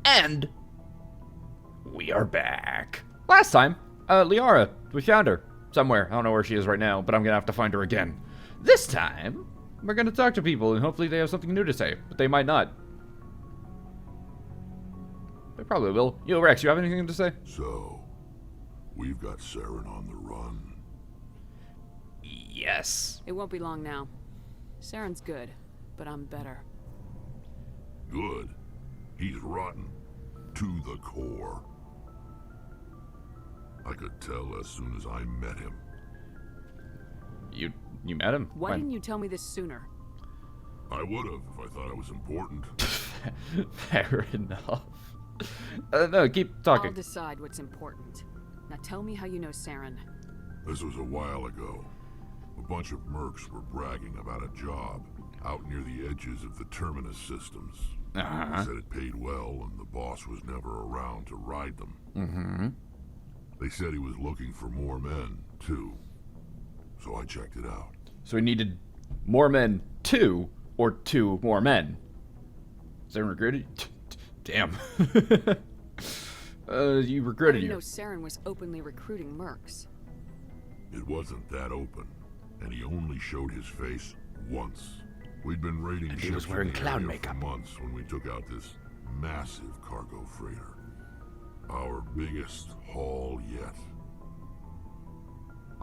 And we are back. Last time, Liara, we found her somewhere. I don't know where she is right now, but I'm gonna have to find her again. This time, we're gonna talk to people, and hopefully they have something new to say, but they might not. They probably will. Yo, Rex, you have anything to say? So, we've got Saren on the run. Yes. It won't be long now. Saren's good, but I'm better. Good. He's rotten. To the core. I could tell as soon as I met him. You met him? Why When? didn't you tell me this sooner? I would have if I thought it was important. Fair enough. No, keep talking. I'll decide what's important. Now tell me how you know Saren. This was a while ago. A bunch of mercs were bragging about a job out near the edges of the Terminus systems. They said it paid well and the boss was never around to ride them. They said he was looking for more men, too. So I checked it out. So we needed more men, 2 or 2 more men. Is that recruited? Damn. You I recruited didn't know you. Saren was openly recruiting mercs. It wasn't that open, and he only showed his face once. We'd been raiding And ships he was wearing in the clown area makeup. for months when we took out this massive cargo freighter. Our biggest haul yet.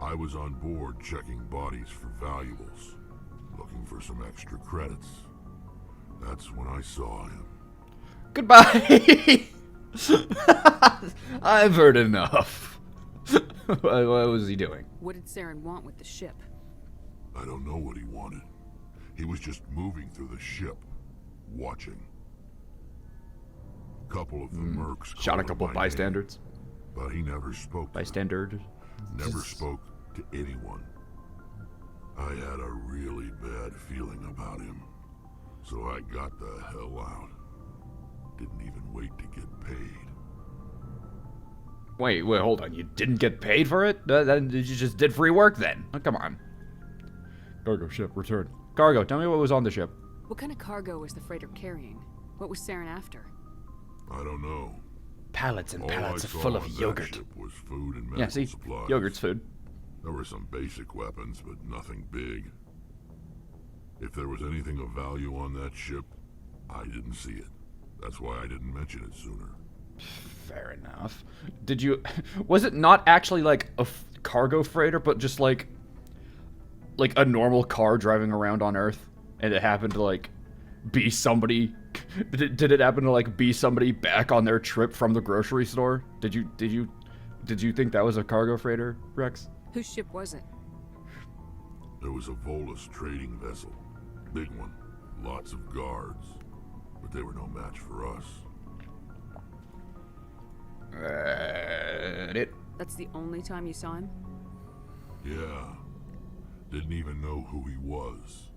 I was on board checking bodies for valuables, looking for some extra credits. That's when I saw him. Goodbye! I've heard enough. What was he doing? What did Saren want with the ship? I don't know what he wanted. He was just moving through the ship, watching. Couple of the mercs Shot a called him couple by bystanders. name, but he never spoke to them. Bystander. Never spoke to anyone. I had a really bad feeling about him. So I got the hell out. Didn't even wait to get paid. Wait, hold on. You didn't get paid for it? Then you just did free work then? Oh, come on. Cargo ship, return. Cargo, tell me what was on the ship. What kind of cargo was the freighter carrying? What was Saren after? I don't know. Pallets and All pallets I are saw full on of that yogurt. ship was food and medical Yeah, see? supplies. Yogurt's food. There were some basic weapons, but nothing big. If there was anything of value on that ship, I didn't see it. That's why I didn't mention it sooner. Fair enough. Did you... Was it not actually like a cargo freighter, but just like a normal car driving around on Earth? And it happened to like be somebody... Did it happen to like be somebody back on their trip from the grocery store? Did you think that was a cargo freighter, Rex? Whose ship was it? There was a Volus trading vessel. Big one. Lots of guards. But they were no match for us. That's the only time you saw him? Yeah. Didn't even know who he was.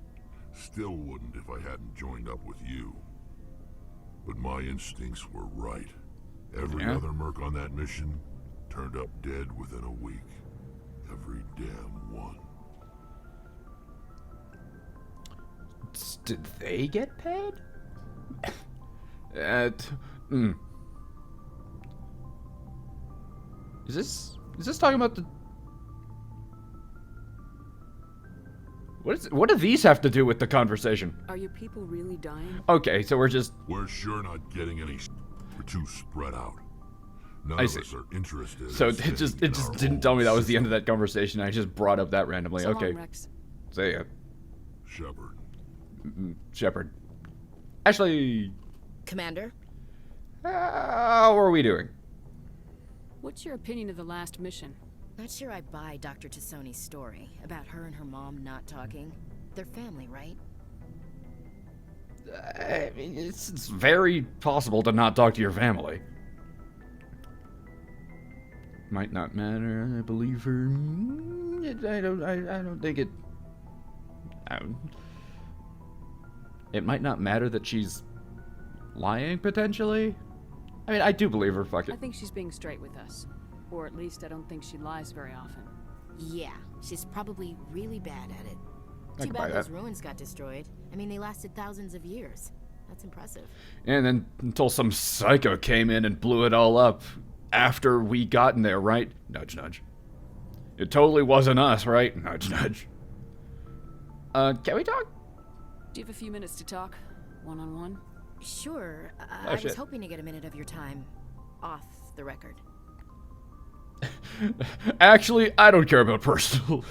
Still wouldn't if I hadn't joined up with you. But my instincts were right. Every Yeah? other merc on that mission turned up dead within a week. Every damn one. Did they get paid? Is this talking about the... What do these have to do with the conversation? Are your people really dying? Okay, so we're just... We're sure not getting any. We're too spread out. None I of see. us are interested. So in it just staying in didn't our tell me that own was the end of system. that conversation. I just brought up that randomly. So Okay, long, Rex. say it. Shepard. Shepard. Ashley, Commander? how are we doing? What's your opinion of the last mission? Not sure I buy Dr. Tassoni's story about her and her mom not talking. They're family, right? I mean, it's very possible to not talk to your family. Might not matter. I believe her. I don't think it. It might not matter that she's lying potentially. I mean, I do believe her. Fuck I it. think she's being straight with us. Or at least I don't think she lies very often. Yeah, she's probably really bad at it. I Too can buy bad those that. ruins got destroyed. I mean, they lasted thousands of years. That's impressive. And then until some psycho came in and blew it all up after we got in there, right? Nudge, nudge. It totally wasn't us, right? Nudge, nudge. Can we talk? Do you have a few minutes to talk? One-on-one? Sure. Oh, I shit. was hoping to get a minute of your time off the record. Actually, I don't care about personal.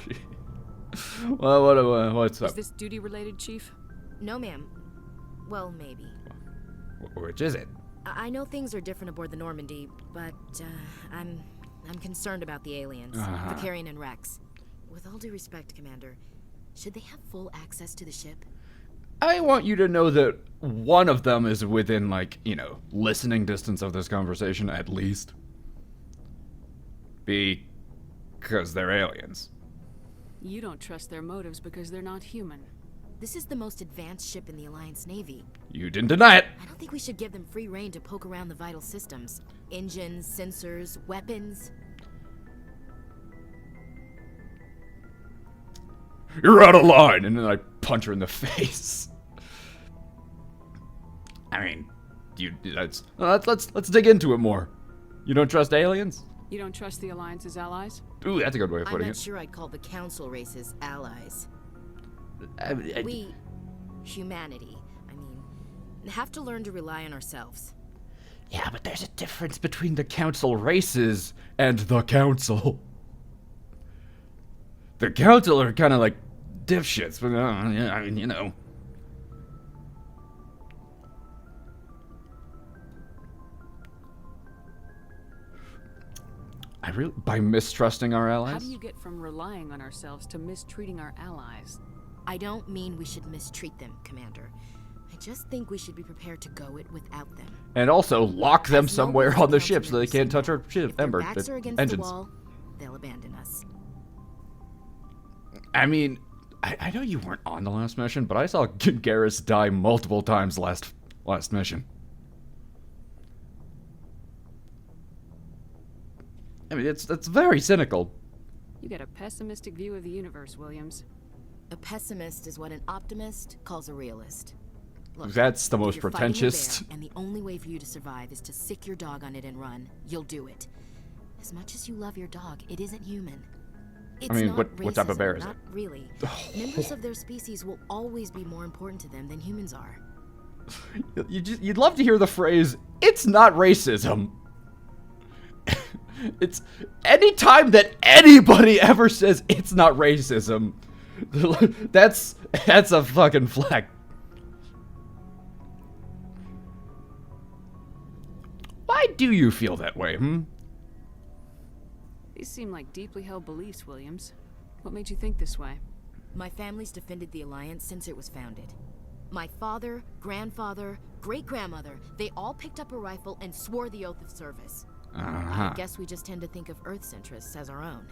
Well, what's Is up? this duty-related, Chief? No, ma'am. Well, maybe. Which is it? I know things are different aboard the Normandy, but I'm concerned about the aliens, Vicarian and Rex. With all due respect, Commander, should they have full access to the ship? I want you to know that one of them is within, like, you know, listening distance of this conversation, at least. Because they're aliens. You don't trust their motives because they're not human. This is the most advanced ship in the Alliance Navy. You didn't deny it. I don't think we should give them free rein to poke around the vital systems. Engines, sensors, weapons. You're out of line, and then I punch her in the face. I mean, let's dig into it more. You don't trust aliens? You don't trust the Alliance's allies? Ooh, that's a good way of I'm putting not it. sure I'd call the Council races allies. I- We, humanity, I mean, have to learn to rely on ourselves. Yeah, but there's a difference between the council races and the council. The council are kind of like dipshits, but yeah, I mean, you know. By mistrusting our allies? How do you get from relying on ourselves to mistreating our allies? I don't mean we should mistreat them, Commander. I just think we should be prepared to go it without them. And also lock them As somewhere noble as on the the ship so they Council can't touch our members ship, if their ember, backs are the against engines. the wall, they'll abandon us. I mean, I know you weren't on the last mission, but I saw Garrus die multiple times last mission. I mean, that's very cynical. You get a pessimistic view of the universe, Williams. A pessimist is what an optimist calls a realist. Look, That's the if most you're fighting a pretentious. bear and the only way for you to survive is to sick your dog on it and run, you'll do it. As much as you love your dog, it isn't human. It's mean, not what type of racism, bear is it? not really. Members of their species will always be more important to them than humans are. You'd love to hear the phrase, "It's not racism." It's any time that anybody ever says it's not racism, that's a fucking flag. Why do you feel that way, These seem like deeply held beliefs, Williams. What made you think this way? My family's defended the Alliance since it was founded. My father, grandfather, great-grandmother, they all picked up a rifle and swore the oath of service. I guess we just tend to think of Earth's interests as our own.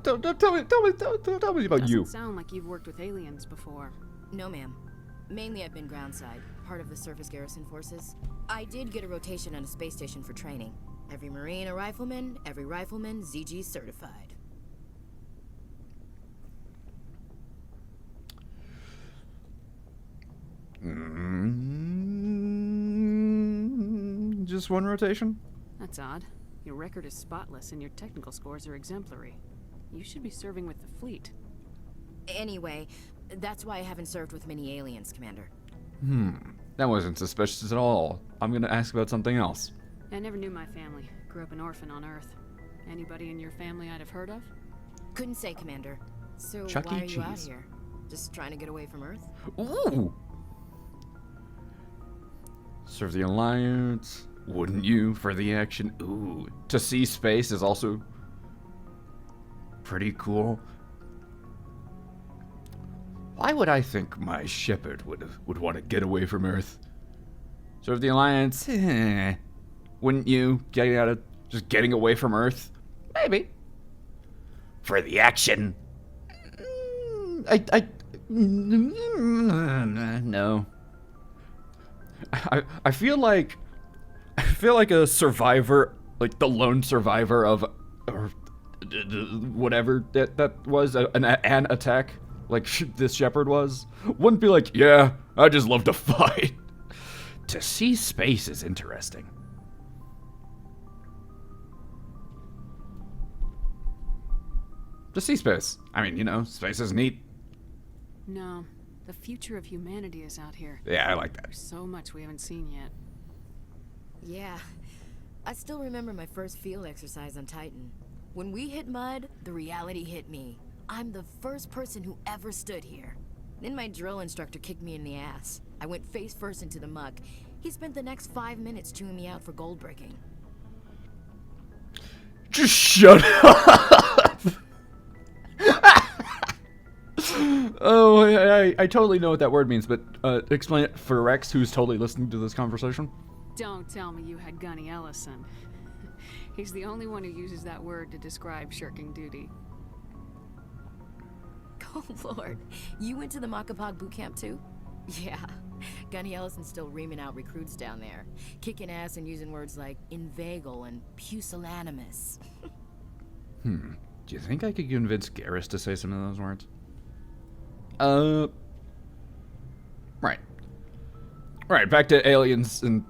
Tell me about you. Doesn't sound like you've worked with aliens before. No, ma'am. Mainly I've been groundside, part of the surface garrison forces. I did get a rotation on a space station for training. Every Marine a rifleman, every rifleman ZG certified. Just one rotation? That's odd. Your record is spotless and your technical scores are exemplary. You should be serving with the fleet. Anyway, that's why I haven't served with many aliens, Commander. That wasn't suspicious at all. I'm gonna ask about something else. I never knew my family. Grew up an orphan on Earth. Anybody in your family I'd have heard of? Couldn't say, Commander. So Chuck why E. are you out Cheese. here? Just trying to get away from Earth? Ooh! Serve the Alliance. Wouldn't you for the action? Ooh. To see space is also pretty cool. Why would I think my shepherd would want to get away from Earth? Serve the Alliance? Wouldn't you? Getting away from Earth? Maybe. For the action? No. I feel like a survivor, like the lone survivor of whatever that was, an attack, like this shepherd was, wouldn't be like, yeah, I just love to fight. To see space is interesting. To see space. I mean, you know, space is neat. No, the future of humanity is out here. Yeah, I like that. There's so much we haven't seen yet. Yeah. I still remember my first field exercise on Titan. When we hit mud, the reality hit me. I'm the first person who ever stood here. Then my drill instructor kicked me in the ass. I went face first into the muck. He spent the next 5 minutes chewing me out for gold breaking. Just shut up! Oh, I totally know what that word means, but explain it for Rex, who's totally listening to this conversation. Don't tell me you had Gunny Ellison. He's the only one who uses that word to describe shirking duty. Oh, Lord. You went to the Makapog boot camp, too? Yeah. Gunny Ellison's still reaming out recruits down there. Kicking ass and using words like inveigle and pusillanimous. Do you think I could convince Garrus to say some of those words? Right. Right, back to aliens and...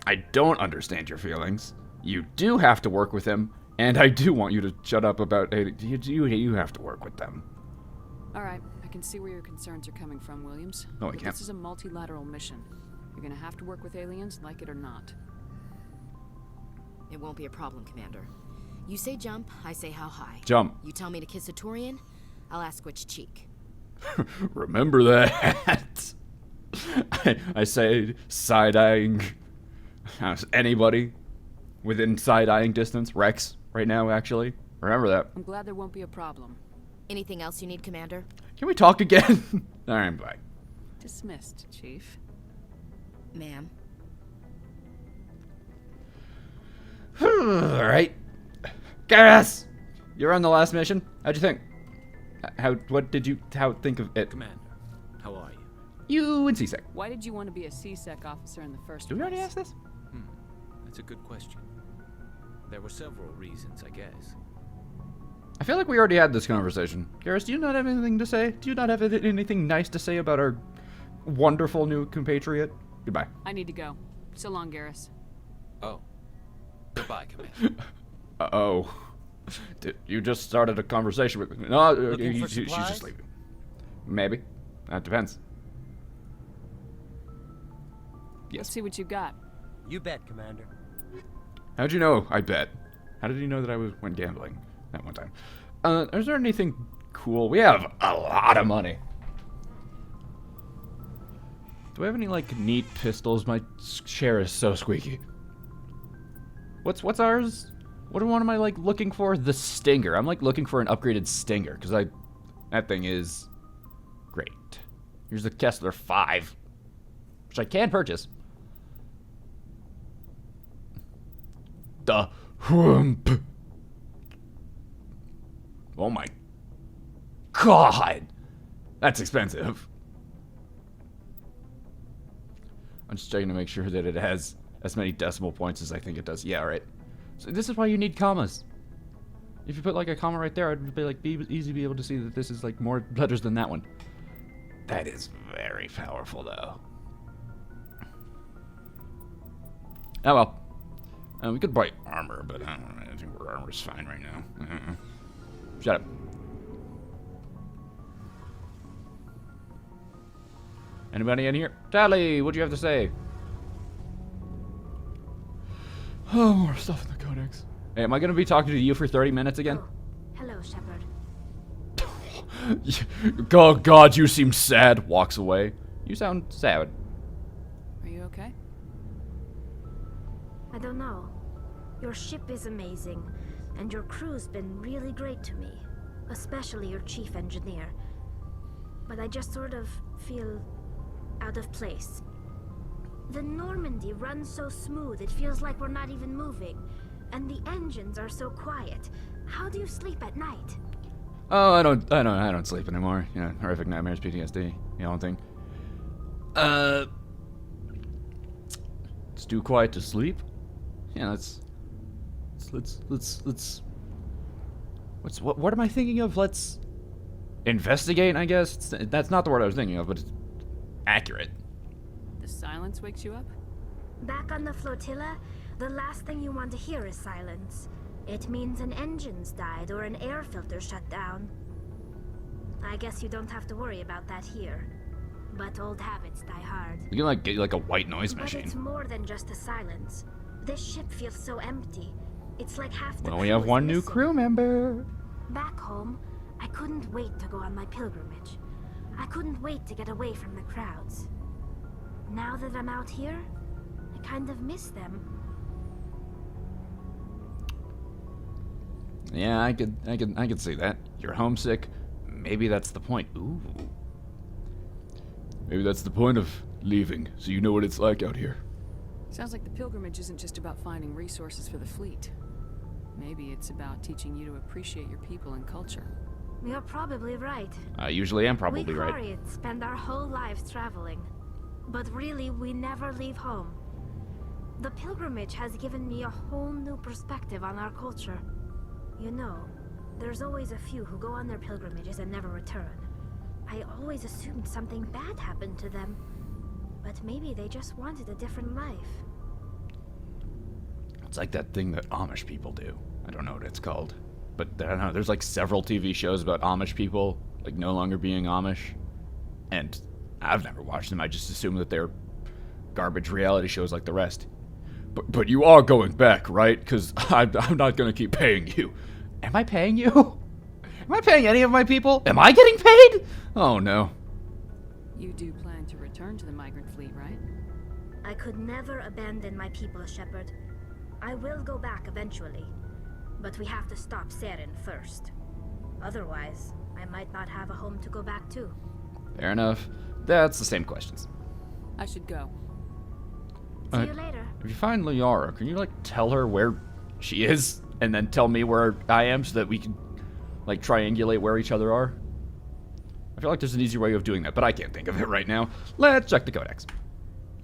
I don't understand your feelings. You do have to work with him, and I do want you to shut up about... You have to work with them. Alright, I can see where your concerns are coming from, Williams. No, I But can't. This is a multilateral mission. You're gonna have to work with aliens, like it or not. It won't be a problem, Commander. You say jump, I say how high. Jump. You tell me to kiss a Turian, I'll ask which cheek. Remember that. I say side-eyeing anybody within side-eyeing distance. Rex, right now, actually. Remember that. I'm glad there won't be a problem. Anything else you need, Commander? Can we talk again? Alright, bye. Dismissed, Chief. Ma'am. Alright. Garrus! You're on the last mission. How'd you think? What did you think of it? Commander, how are you? You and CSEC. Why did you want to be a CSEC officer in the first Did we place? already ask this? That's a good question. There were several reasons, I guess. I feel like we already had this conversation. Garrus, do you not have anything to say? Do you not have anything nice to say about our wonderful new compatriot? Goodbye. I need to go. So long, Garrus. Oh. Goodbye, Commander. Uh-oh. You just started a conversation with me. No, Looking for she's supplies? just leaving. Maybe. That depends. Let's see what you got. You bet, Commander. How'd you know? I bet. How did you know that I went gambling that one time? Is there anything cool? We have a lot of money. Do we have any, like, neat pistols? My chair is so squeaky. What's ours? What am I, like, looking for? The Stinger. I'm, like, looking for an upgraded Stinger, because that thing is great. Here's the Kessler 5, which I can purchase. The Whoomp. Oh my God. That's expensive. I'm just checking to make sure that it has as many decimal points as I think it does. Yeah, right. So this is why you need commas. If you put like a comma right there, it'd be easy to be able to see that this is like more letters than that one. That is very powerful, though. Oh well. We could buy armor, but I don't know. I think our armor's fine right now. Shut up. Anybody in here? Tally, what do you have to say? Oh, more stuff in the codex. Hey, am I going to be talking to you for 30 minutes again? Oh, hello, Shepard. Oh, God, you seem sad. Walks away. You sound sad. Are you okay? I don't know. Your ship is amazing, and your crew's been really great to me, especially your chief engineer. But I just sort of feel out of place. The Normandy runs so smooth, it feels like we're not even moving. And the engines are so quiet. How do you sleep at night? Oh, I don't sleep anymore. You know, horrific nightmares, PTSD, the whole thing. It's too quiet to sleep? Yeah, let's what am I thinking of? Let's investigate, I guess. That's not the word I was thinking of, but it's accurate. The silence wakes you up? Back on the flotilla, the last thing you want to hear is silence. It means an engine's died or an air filter shut down. I guess you don't have to worry about that here. But old habits die hard. You can like get like a white noise But machine. it's more than just the silence. This ship feels so empty. It's like half the Well, we crew have is one new missing. crew member. Back home, I couldn't wait to go on my pilgrimage. I couldn't wait to get away from the crowds. Now that I'm out here, I kind of miss them. Yeah, I could see that. You're homesick. Maybe that's the point. Ooh. Maybe that's the point of leaving, so you know what it's like out here. Sounds like the pilgrimage isn't just about finding resources for the fleet. Maybe it's about teaching you to appreciate your people and culture. You're probably right. I usually am probably we right. Quarians spend our whole lives traveling. But really, we never leave home. The pilgrimage has given me a whole new perspective on our culture. You know, there's always a few who go on their pilgrimages and never return. I always assumed something bad happened to them. But maybe they just wanted a different life. It's like that thing that Amish people do. I don't know what it's called. But I don't know, there's like several TV shows about Amish people, like no longer being Amish. And I've never watched them. I just assume that they're garbage reality shows like the rest. But you are going back, right? Because I'm not going to keep paying you. Am I paying you? Am I paying any of my people? Am I getting paid? Oh, no. You do plan to return to the migrant fleet, right? I could never abandon my people, Shepard. I will go back eventually. But we have to stop Saren first. Otherwise, I might not have a home to go back to. Fair enough. That's the same questions. I should go. See you later. If you find Liara, can you, like, tell her where she is? And then tell me where I am so that we can, like, triangulate where each other are? I feel like there's an easier way of doing that, but I can't think of it right now. Let's check the codex.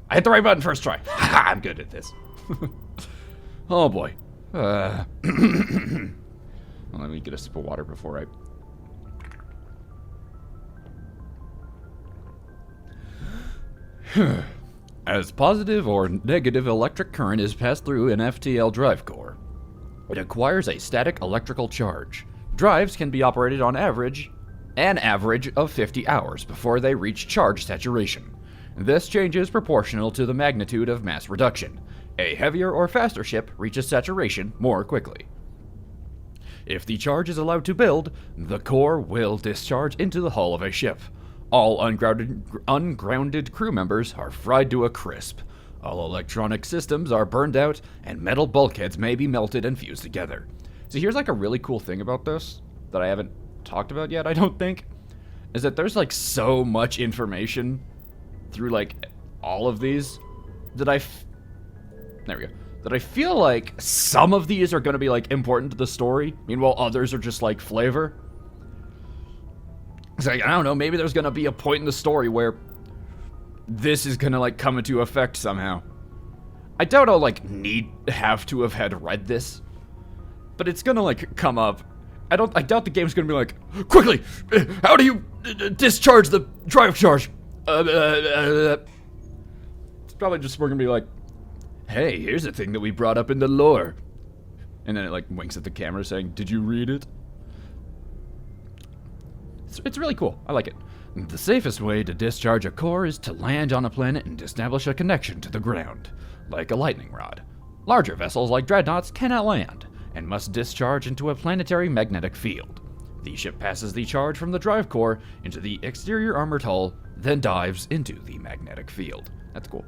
I hit the right button first try. I'm good at this. Oh, boy. Well, let me get a sip of water before I... As positive or negative electric current is passed through an FTL drive core, it acquires a static electrical charge. Drives can be operated on an average of 50 hours before they reach charge saturation. This change is proportional to the magnitude of mass reduction. A heavier or faster ship reaches saturation more quickly. If the charge is allowed to build, the core will discharge into the hull of a ship. All ungrounded crew members are fried to a crisp. All electronic systems are burned out, and metal bulkheads may be melted and fused together. So here's like a really cool thing about this that I haven't talked about yet, I don't think, is that there's like so much information through like all of these that there we go. That I feel like some of these are going to be like important to the story, meanwhile others are just like flavor. It's like, I don't know, maybe there's going to be a point in the story where this is going to like come into effect somehow. I doubt I'll like have to have had read this, but it's going to like come up. I doubt the game's going to be like, quickly, how do you discharge the drive charge? It's probably just we're going to be like, hey, here's a thing that we brought up in the lore. And then it like winks at the camera saying, did you read it? It's really cool. I like it. The safest way to discharge a core is to land on a planet and establish a connection to the ground, like a lightning rod. Larger vessels like dreadnoughts cannot land, and must discharge into a planetary magnetic field. The ship passes the charge from the drive core into the exterior armored hull, then dives into the magnetic field. That's cool.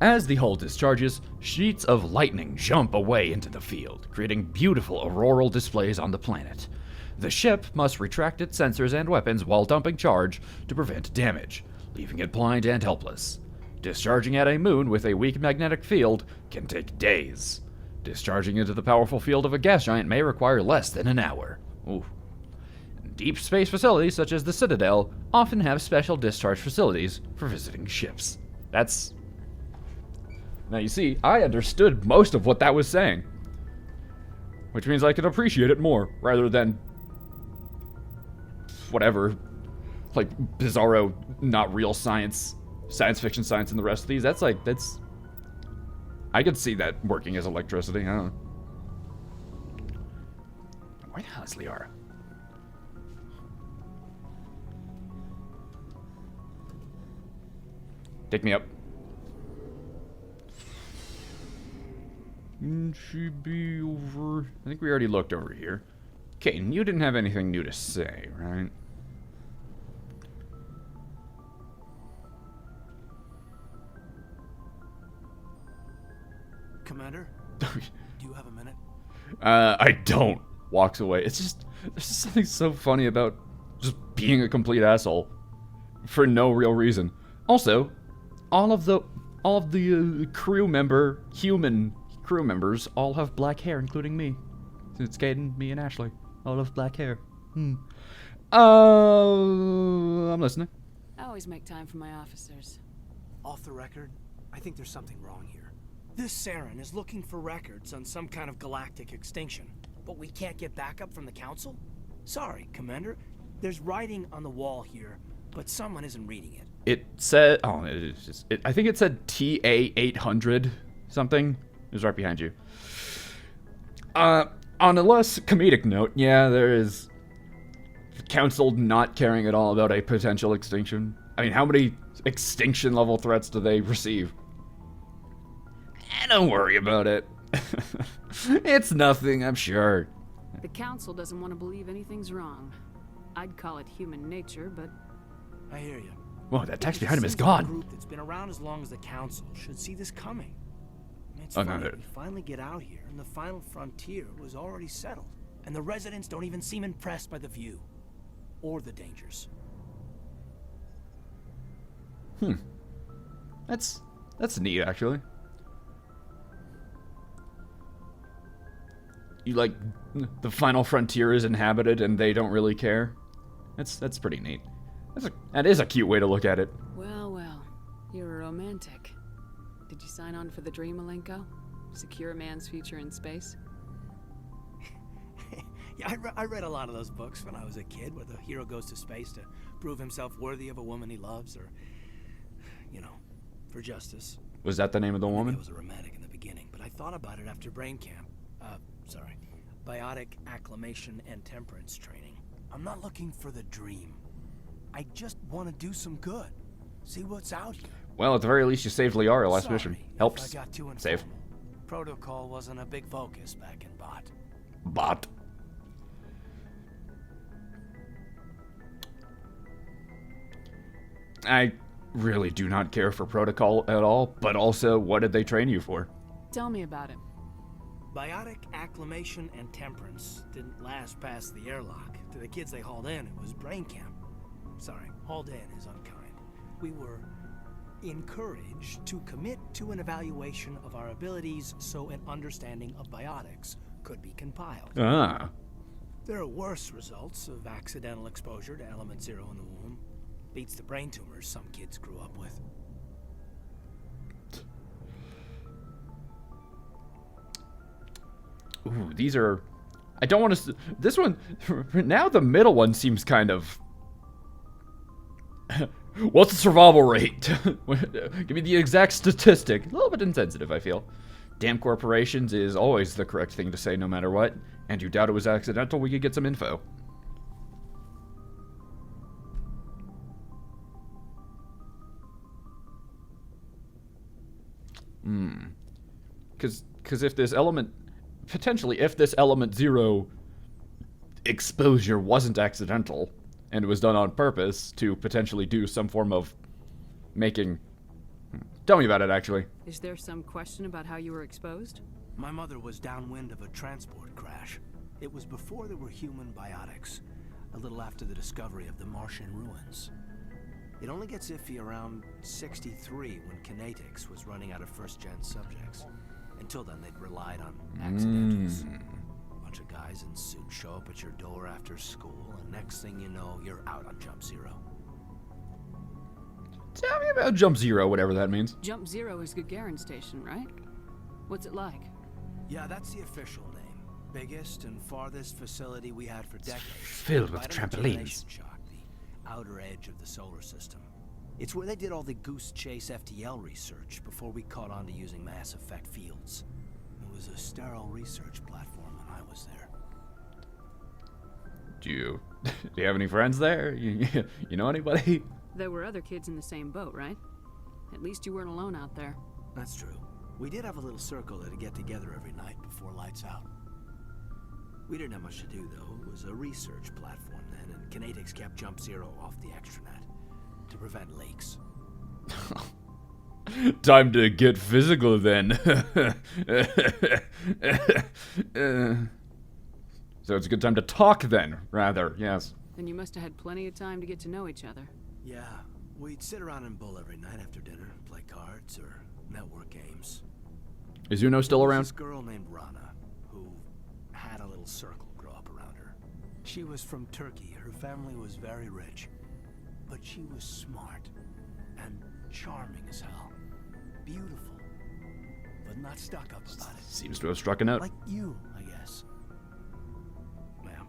As the hull discharges, sheets of lightning jump away into the field, creating beautiful auroral displays on the planet. The ship must retract its sensors and weapons while dumping charge to prevent damage, leaving it blind and helpless. Discharging at a moon with a weak magnetic field can take days. Discharging into the powerful field of a gas giant may require less than an hour. Ooh. Deep space facilities such as the Citadel often have special discharge facilities for visiting ships. That's Now you see, I understood most of what that was saying. Which means I can appreciate it more, rather than whatever, like bizarro, not real science fiction science in the rest of these. That's I could see that working as electricity. I don't know. Where the hell is Liara? Take me up. She be over. I think we already looked over here. Kane, you didn't have anything new to say, right? Commander, do you have a minute? I don't. Walks away. It's just, there's just something so funny about just being a complete asshole for no real reason. Also, all of the human crew members all have black hair, including me. It's Caden, me, and Ashley. All have black hair. I'm listening. I always make time for my officers. Off the record, I think there's something wrong here. This Saren is looking for records on some kind of galactic extinction, but we can't get backup from the Council? Sorry, Commander. There's writing on the wall here, but someone isn't reading it. It said, I think it said TA-800 something. It was right behind you. On a less comedic note, yeah, there is the Council not caring at all about a potential extinction. I mean, how many extinction level threats do they receive? Don't worry about it. It's nothing, I'm sure. The Council doesn't want to believe anything's wrong. I'd call it human nature, but... I hear you. Whoa, that text behind him is Seems like gone. A group that's been around as long as the Council should see this coming. It's Oh, funny, no. we finally get out here, and the final frontier was already settled. And the residents don't even seem impressed by the view. Or the dangers. That's neat, actually. You like the final frontier is inhabited and they don't really care. That's pretty neat. That is a cute way to look at it. Well, well. You're a romantic. Did you sign on for the dream, Malenko? Secure a man's future in space? Yeah, I read a lot of those books when I was a kid, where the hero goes to space to prove himself worthy of a woman he loves, or, you know, for justice. Was that the name of the Maybe woman? I was a romantic in the beginning, but I thought about it after brain camp. Biotic acclimation and temperance training. I'm not looking for the dream. I just want to do some good. See what's out here. Well, at the very least, you saved Liara last Sorry mission. if Helps. I got too Save. informal. Protocol wasn't a big focus back in Bot. Bot. I really do not care for protocol at all, but also, what did they train you for? Tell me about it. Biotic acclimation and temperance didn't last past the airlock. To the kids they hauled in, it was brain camp. Sorry, hauled in is unkind. We were encouraged to commit to an evaluation of our abilities so an understanding of biotics could be compiled. Ah. There are worse results of accidental exposure to element 0 in the womb. Beats the brain tumors some kids grew up with. Ooh, these are... I don't want to... This one... Now the middle one seems kind of... What's the survival rate? Give me the exact statistic. A little bit insensitive, I feel. Damn corporations is always the correct thing to say no matter what. And you doubt it was accidental, we could get some info. Because if this element... Potentially, if this element 0 exposure wasn't accidental, and it was done on purpose to potentially do some form of making... Tell me about it, actually. Is there some question about how you were exposed? My mother was downwind of a transport crash. It was before there were human biotics, a little after the discovery of the Martian ruins. It only gets iffy around 63 when Kinetics was running out of first-gen subjects. Until then, they'd relied on accidentals. A bunch of guys in suits show up at your door after school, and next thing you know, you're out on Jump Zero. Tell me about Jump Zero, whatever that means. Jump Zero is Gagarin Station, right? What's it like? Yeah, that's the official name. Biggest and farthest facility we had for decades. Filled with Right on the trampolines. Generation Shock, the outer edge of the solar system. It's where they did all the Goose Chase FTL research before we caught on to using mass effect fields. It was a sterile research platform when I was there. Do you have any friends there? You know anybody? There were other kids in the same boat, right? At least you weren't alone out there. That's true. We did have a little circle that'd get together every night before lights out. We didn't have much to do, though. It was a research platform then, and Kinetics kept Jump Zero off the extranet to prevent leaks. Time to get physical then. So it's a good time to talk then, rather, yes. Then you must have had plenty of time to get to know each other. Yeah, we'd sit around and bull every night after dinner, play cards or network games. Is Uno still There was around? this girl named Rana, who had a little circle grow up around her. She was from Turkey. Her family was very rich. But she was smart and charming as hell. Beautiful, but not stuck up about it. Seems to have struck a note. Like you, I guess. Ma'am.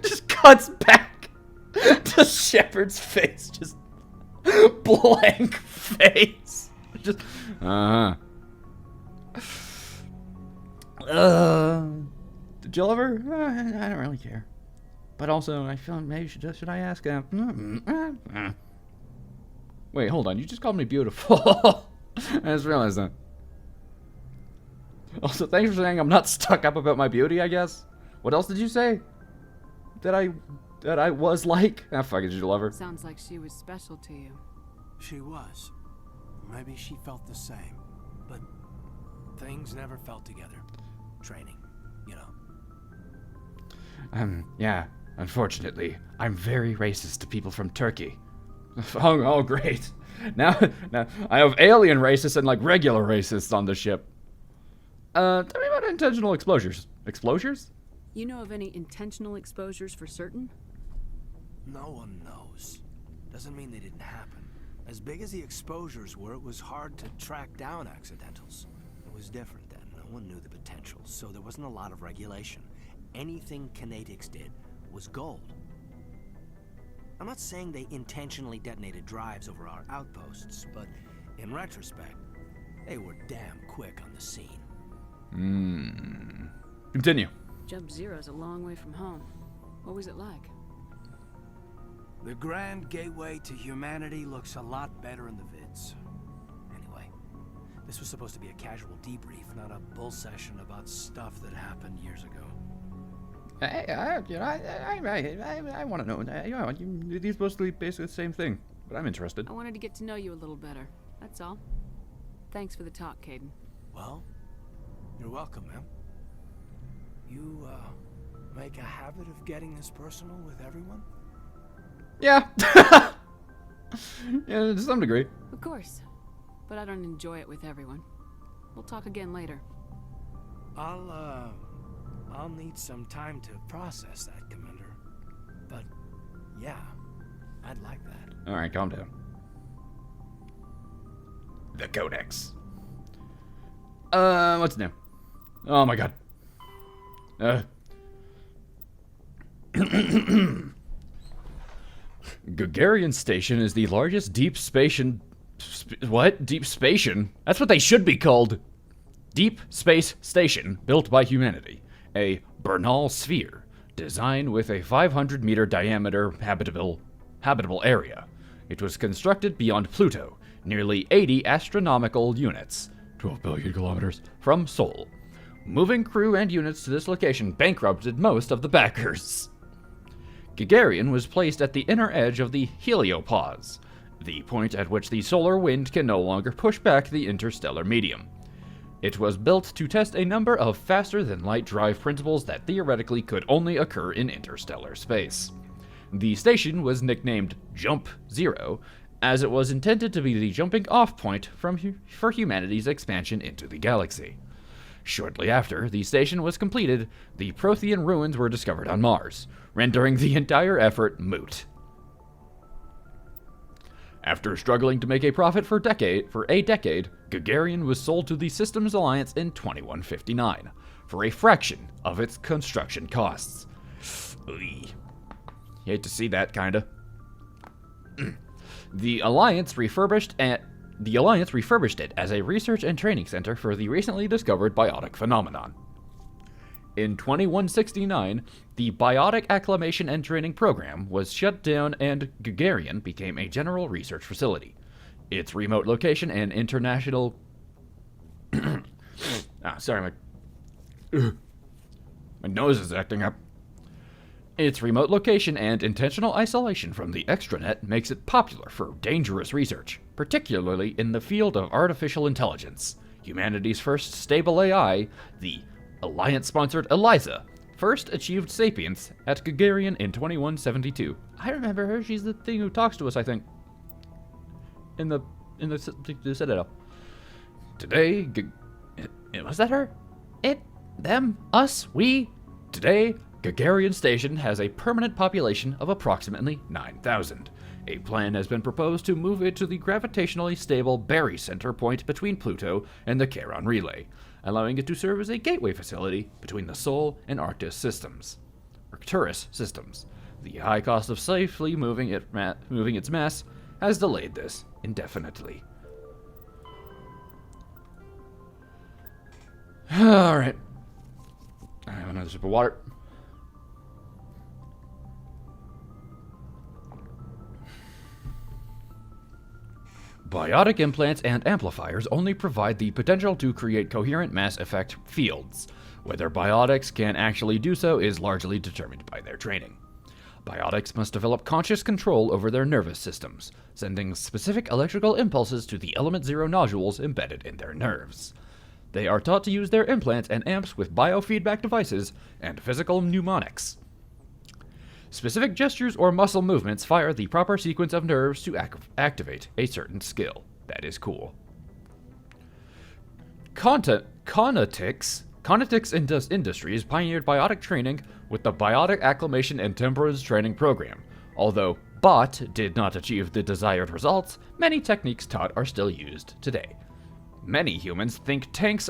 just cuts back to Shepard's face, just blank face. Just did you love her? I don't really care. But also, I feel maybe should I ask? Wait, hold on. You just called me beautiful. I just realized that. Also, thanks for saying I'm not stuck up about my beauty, I guess. What else did you say? That I was like? Ah, fuck it, did you love her? Sounds like she was special to you. She was. Maybe she felt the same. But things never felt together. Training, you know. Yeah. Unfortunately, I'm very racist to people from Turkey. Oh, great. Now I have alien racists and like regular racists on the ship. Tell me about intentional exposures. Exposures? You know of any intentional exposures for certain? No one knows. Doesn't mean they didn't happen. As big as the exposures were, it was hard to track down accidentals. It was different then. No one knew the potential, so there wasn't a lot of regulation. Anything Kinetics did was gold. I'm not saying they intentionally detonated drives over our outposts, but in retrospect, they were damn quick on the scene. Continue. Jump Zero's a long way from home. What was it like? The grand gateway to humanity looks a lot better in the vids. Anyway, this was supposed to be a casual debrief, not a bull session about stuff that happened years ago. I want to know. These supposed to be basically the same thing, but I'm interested. I wanted to get to know you a little better. That's all. Thanks for the talk, Caden. Well, you're welcome, ma'am. You, make a habit of getting this personal with everyone? Yeah. Yeah, to some degree. Of course. But I don't enjoy it with everyone. We'll talk again later. I'll need some time to process that, Commander. But, yeah, I'd like that. Alright, calm down. The Codex. What's new? Oh my god. Gagarin Station is the largest deep spation... what? Deep spation? That's what they should be called. Deep space station built by humanity. A Bernal sphere, designed with a 500-meter diameter habitable area. It was constructed beyond Pluto, nearly 80 astronomical units, 12 billion kilometers, from Sol. Moving crew and units to this location bankrupted most of the backers. Gagarin was placed at the inner edge of the heliopause, the point at which the solar wind can no longer push back the interstellar medium. It was built to test a number of faster-than-light drive principles that theoretically could only occur in interstellar space. The station was nicknamed Jump Zero, as it was intended to be the jumping-off point for humanity's expansion into the galaxy. Shortly after the station was completed, the Prothean ruins were discovered on Mars, rendering the entire effort moot. After struggling to make a profit for a decade, Gagarin was sold to the Systems Alliance in 2159 for a fraction of its construction costs. Oy. You hate to see that, kinda. The Alliance refurbished it as a research and training center for the recently discovered biotic phenomenon. In 2169, the Biotic Acclimation and Training Program was shut down and Gagarin became a general research facility. Its remote location and international... my nose is acting up. Its remote location and intentional isolation from the extranet makes it popular for dangerous research, particularly in the field of artificial intelligence. Humanity's first stable AI, the Alliance-sponsored ELIZA, first achieved sapience at Gagarin in 2172. I remember her. She's the thing who talks to us, I think. In the Citadel. Today, was that her? It, them, us, we. Today, Gagarin Station has a permanent population of approximately 9,000. A plan has been proposed to move it to the gravitationally stable Berry Center point between Pluto and the Charon Relay, allowing it to serve as a gateway facility between the Sol and Arcturus systems. The high cost of safely moving its mass has delayed this indefinitely. Alright. I have another sip of water. Biotic implants and amplifiers only provide the potential to create coherent mass effect fields. Whether biotics can actually do so is largely determined by their training. Biotics must develop conscious control over their nervous systems, sending specific electrical impulses to the Element Zero nodules embedded in their nerves. They are taught to use their implants and amps with biofeedback devices and physical mnemonics. Specific gestures or muscle movements fire the proper sequence of nerves to activate a certain skill. That is cool. Conatix Industries pioneered biotic training with the Biotic Acclimation and Temperance Training Program. Although BOT did not achieve the desired results, many techniques taught are still used today. Many human think tanks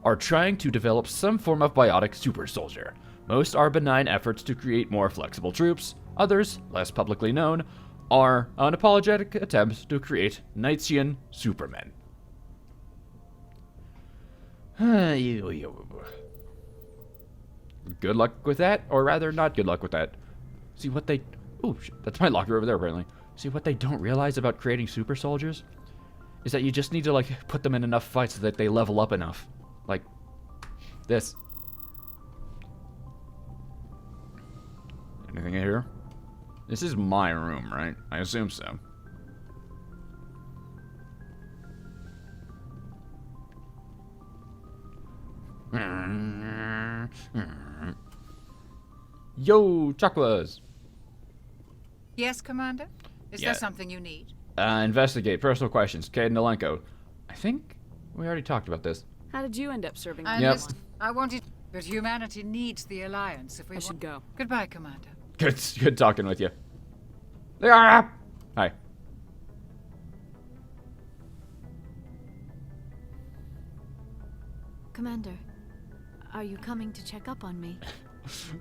are trying to develop some form of biotic super soldier. Most are benign efforts to create more flexible troops. Others, less publicly known, are unapologetic attempts to create Knightsian supermen. Good luck with that, or rather, not good luck with that. See what they... Oh, shit, that's my locker over there, apparently. See, what they don't realize about creating super soldiers is that you just need to, like, put them in enough fights so that they level up enough. Like this. Anything in here? This is my room, right? I assume so. Yo, Chakwas. Yes, Commander? Is there something you need? Investigate. Personal questions. Cade Nolenko. I think we already talked about this. How did you end up serving? Yep. I wanted, but humanity needs the Alliance if we I should go. Goodbye, Commander. Good talking with you. They are up. Hi. Commander, are you coming to check up on me?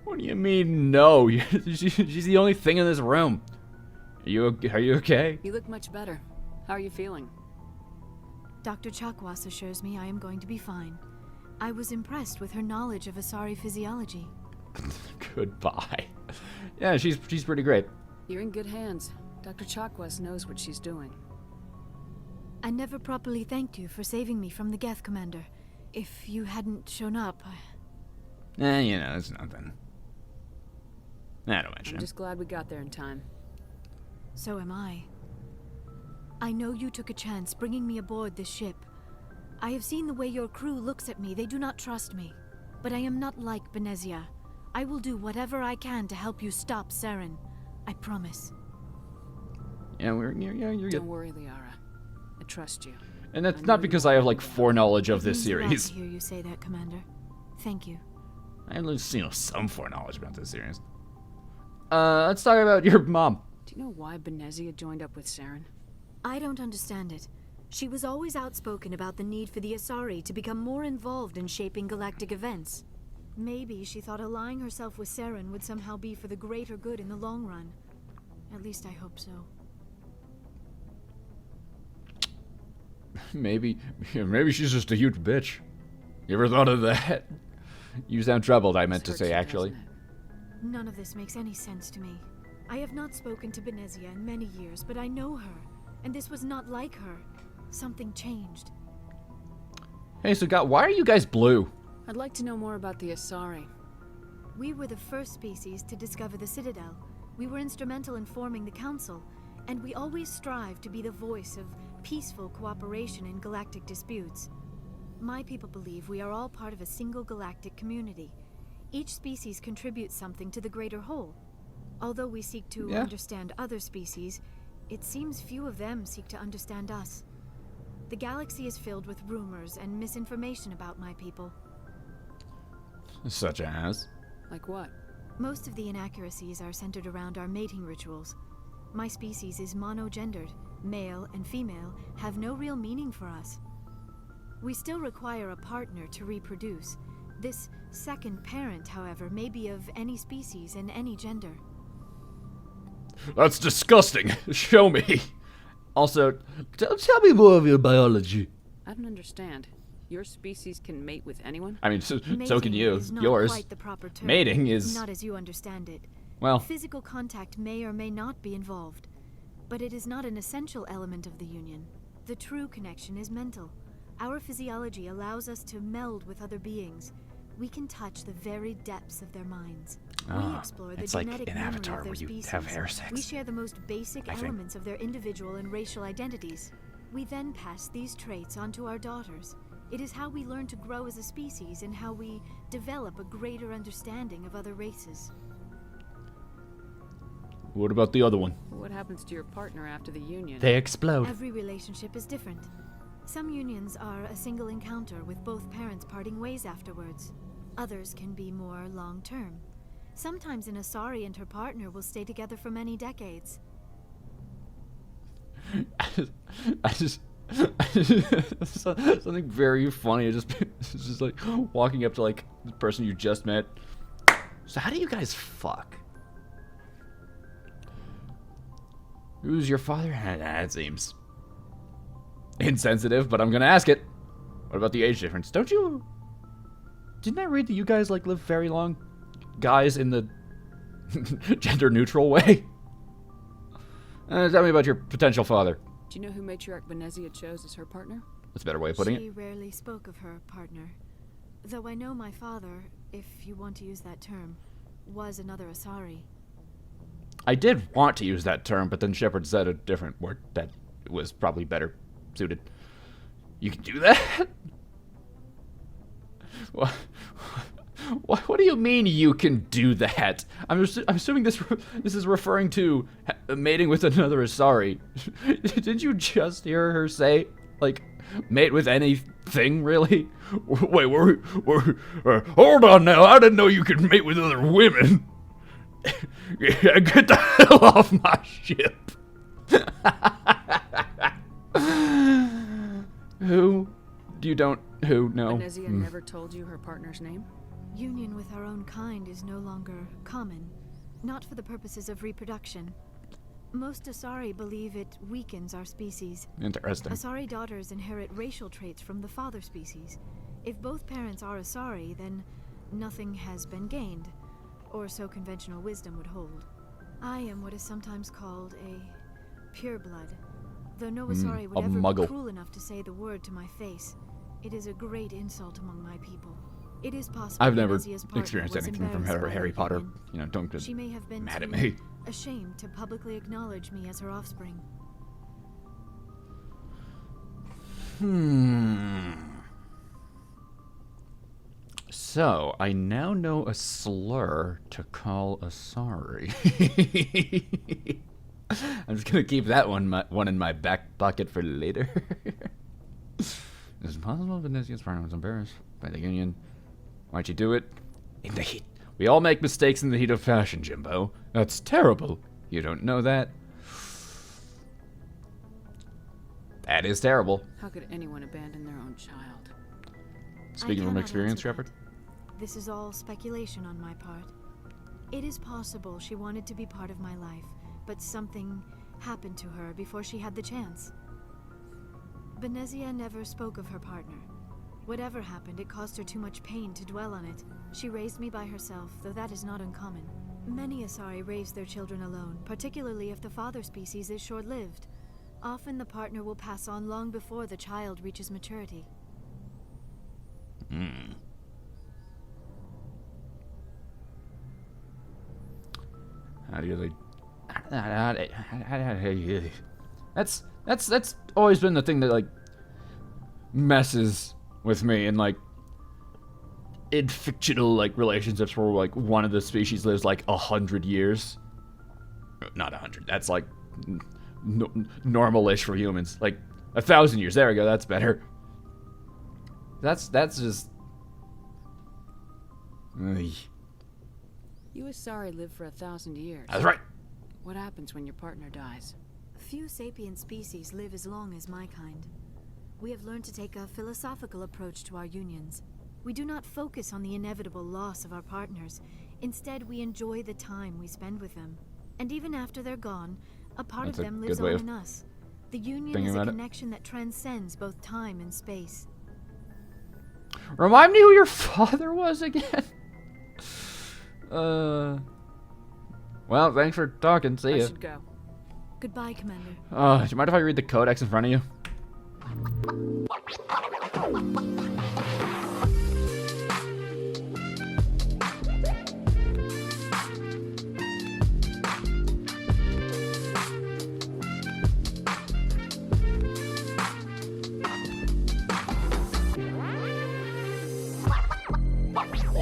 What do you mean, no? She's the only thing in this room. Are you okay? You look much better. How are you feeling? Dr. Chakwas assures me I am going to be fine. I was impressed with her knowledge of Asari physiology. Goodbye. Yeah, she's pretty great. You're in good hands. Dr. Chakwas knows what she's doing. I never properly thanked you for saving me from the Geth, Commander. If you hadn't shown up, it's nothing. Nah, don't mention I'm it. just glad we got there in time. So am I. I know you took a chance bringing me aboard this ship. I have seen the way your crew looks at me. They do not trust me. But I am not like Benezia. I will do whatever I can to help you stop Saren. I promise. Yeah, you're good. Don't worry, Liara. I trust you. And that's not because I have like foreknowledge of this It means a lot series. to hear you say that, Commander. Thank you. I have some foreknowledge about this series. Let's talk about your mom. Do you know why Benezia joined up with Saren? I don't understand it. She was always outspoken about the need for the Asari to become more involved in shaping galactic events. Maybe she thought allying herself with Saren would somehow be for the greater good in the long run. At least I hope so. Maybe she's just a huge bitch. You ever thought of that? You sound troubled, I meant to say, actually. None of this makes any sense to me. I have not spoken to Benezia in many years, but I know her. And this was not like her. Something changed. Hey, so why are you guys blue? I'd like to know more about the Asari. We were the first species to discover the Citadel. We were instrumental in forming the Council, and we always strive to be the voice of peaceful cooperation in galactic disputes. My people believe we are all part of a single galactic community. Each species contributes something to the greater whole. Although we seek to understand other species, it seems few of them seek to understand us. The galaxy is filled with rumors and misinformation about my people. Such as? Like what? Most of the inaccuracies are centered around our mating rituals. My species is monogendered. Male and female have no real meaning for us. We still require a partner to reproduce. This second parent, however, may be of any species and any gender. That's disgusting. Show me. Also, tell me more of your biology. I don't understand. Your species can mate with anyone? I mean, so can you. Is not Yours. quite the proper term. Mating is... Not as you understand it. Well... Physical contact may or may not be involved, but it is not an essential element of the union. The true connection is mental. Our physiology allows us to meld with other beings. We can touch the very depths of their minds. We explore the genetic like an memory Avatar of their where you species. have hair sex. We share the most basic elements of their individual and racial identities. We then pass these traits on to our daughters. It is how we learn to grow as a species and how we develop a greater understanding of other races. What about the other one? What happens to your partner after the union? They explode. Every relationship is different. Some unions are a single encounter with both parents parting ways afterwards. Others can be more long-term. Sometimes an Asari and her partner will stay together for many decades. I just something very funny. It's just like walking up to like the person you just met. So how do you guys fuck? Who's your father? That seems insensitive, but I'm gonna ask it. What about the age difference? Didn't I read that you guys like live very long? Guys in the gender neutral way? Tell me about your potential father. Do you know who Matriarch Benezia chose as her partner? That's a better way of putting She it. rarely spoke of her partner. Though I know my father, if you want to use that term, was another Asari. I did want to use that term, but then Shepard said a different word that was probably better suited. You can do that? What do you mean you can do that? I'm assuming this is referring to mating with another Asari. Did you just hear her say, like, mate with anything, really? Wait, hold on now. I didn't know you could mate with other women. Yeah, get the hell off my ship. Who? Who? No. Benezia never told you her partner's name? Union with our own kind is no longer common, not for the purposes of reproduction. Most Asari believe it weakens our species. Interesting. Asari daughters inherit racial traits from the father species. If both parents are Asari, then nothing has been gained, or so conventional wisdom would hold. I am what is sometimes called a pureblood, though no Asari would ever be cruel enough to say the word to my face. It is a great insult among my people. It is possible I've never Benezia's partner experienced was anything from embarrassed by Harry our Potter. union. You know, don't get She may have been mad at too me. ashamed to publicly acknowledge me as her offspring. So, I now know a slur to call Asari. I'm just gonna keep that one in my back pocket for later. Is it possible Benezia's partner was embarrassed by the union? Why'd you do it? In the heat. We all make mistakes in the heat of passion, Jimbo. That's terrible. You don't know that? That is terrible. How could anyone abandon their own child? Speaking from cannot experience, answer Shepard? that. This is all speculation on my part. It is possible she wanted to be part of my life, but something happened to her before she had the chance. Benezia never spoke of her partner. Whatever happened, it caused her too much pain to dwell on it. She raised me by herself, though that is not uncommon. Many Asari raise their children alone, particularly if the father species is short-lived. Often the partner will pass on long before the child reaches maturity. How do you that's always been the thing that like messes with me in like in fictional like relationships where like one of the species lives like 100 years. Not 100. That's like normal-ish for humans. Like 1,000 years. There we go. That's better. That's just. Ugh. You Asari live for 1,000 years. That's right. What happens when your partner dies? Few sapient species live as long as my kind. We have learned to take a philosophical approach to our unions. We do not focus on the inevitable loss of our partners. Instead, we enjoy the time we spend with them. And even after they're gone, a part That's of a them good lives way on of in us. The union thinking is a about it. connection that transcends both time and space. Remind me who your father was again. Well, thanks for talking. See I ya. should go. Goodbye, Commander. Do you mind if I read the codex in front of you?